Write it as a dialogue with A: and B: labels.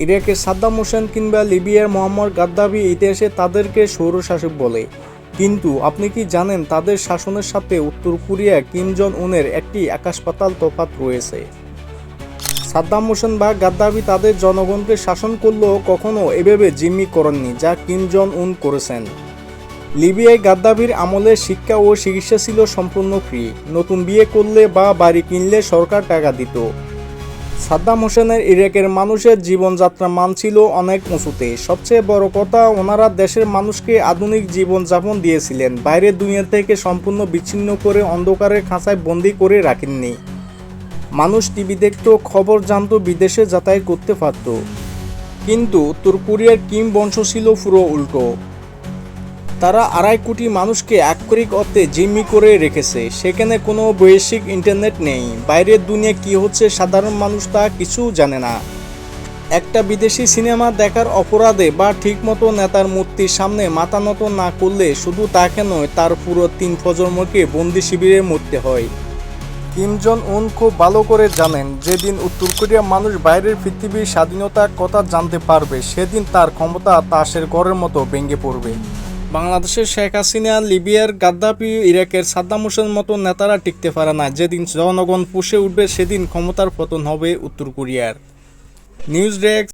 A: ইরাকের সাদ্দাম হোসেন কিংবা লিবিয়ার মোহাম্মদ গাদ্দাফি ইতিহাসে তাদেরকে স্বৈরশাসক বলে, কিন্তু আপনি কি জানেন তাদের শাসনের সাথে উত্তর কোরিয়া কিম জন উনের একটি আকাশ-পাতাল তফাৎ রয়েছে। সাদ্দাম হোসেন বা গাদ্দাফি তাদের জনগণকে শাসন করলেও কখনো এভাবে জিম্মি করেননি যা কিম জন উন করেছেন। লিবিয়ায় গাদ্দাফির আমলে শিক্ষা ও চিকিৎসা ছিল সম্পূর্ণ ফ্রি, নতুন বিয়ে করলে বা বাড়ি কিনলে সরকার টাকা দিত। সাদ্দাম হোসেনের ইরাকের মানুষের জীবনযাত্রার মান ছিল অনেক উঁচুতে। সবচেয়ে বড় কথা, ওনারা দেশের মানুষকে আধুনিক জীবনযাপন দিয়েছিলেন, বাইরের দুনিয়া থেকে সম্পূর্ণ বিচ্ছিন্ন করে অন্ধকারের খাঁচায় বন্দি করে রাখেননি। মানুষ টিভি দেখত, খবর জানত, বিদেশে যাতায়াত করতে পারত। কিন্তু উত্তর কোরিয়ার কিম বংশ ছিল পুরো উল্টো। তারা 2.5 কোটি মানুষকে আক্ষরিক অর্থে জিম্মি করে রেখেছে। সেখানে কোনো বৈশ্বিক ইন্টারনেট নেই, বাইরের দুনিয়া কি হচ্ছে সাধারণ মানুষ তা কিছু জানে না। একটা বিদেশি সিনেমা দেখার অপরাধে বা ঠিকমতো নেতার মূর্তির সামনে মাথা নত না করলে শুধু তাকে নয়, তার পুরো 3 প্রজন্মকে বন্দি শিবিরে মরতে হয়। কিম জন উন খুব ভালো করে জানেন, যেদিন উত্তর কোরিয়ার মানুষ বাইরের পৃথিবীর স্বাধীনতার কথা জানতে পারবে, সেদিন তার ক্ষমতা তাসের ঘরের মতো ভেঙে পড়বে। বাংলাদেশের শেখ হাসিনা, লিবিয়ার গাদ্দাফি, ইরাকের সাদ্দাম হোসেন মতো নেতারা টিকতে পারে না। যেদিন জনগণ পুষে উঠবে, সেদিন ক্ষমতার পতন হবে উত্তর কোরিয়ার। News desk.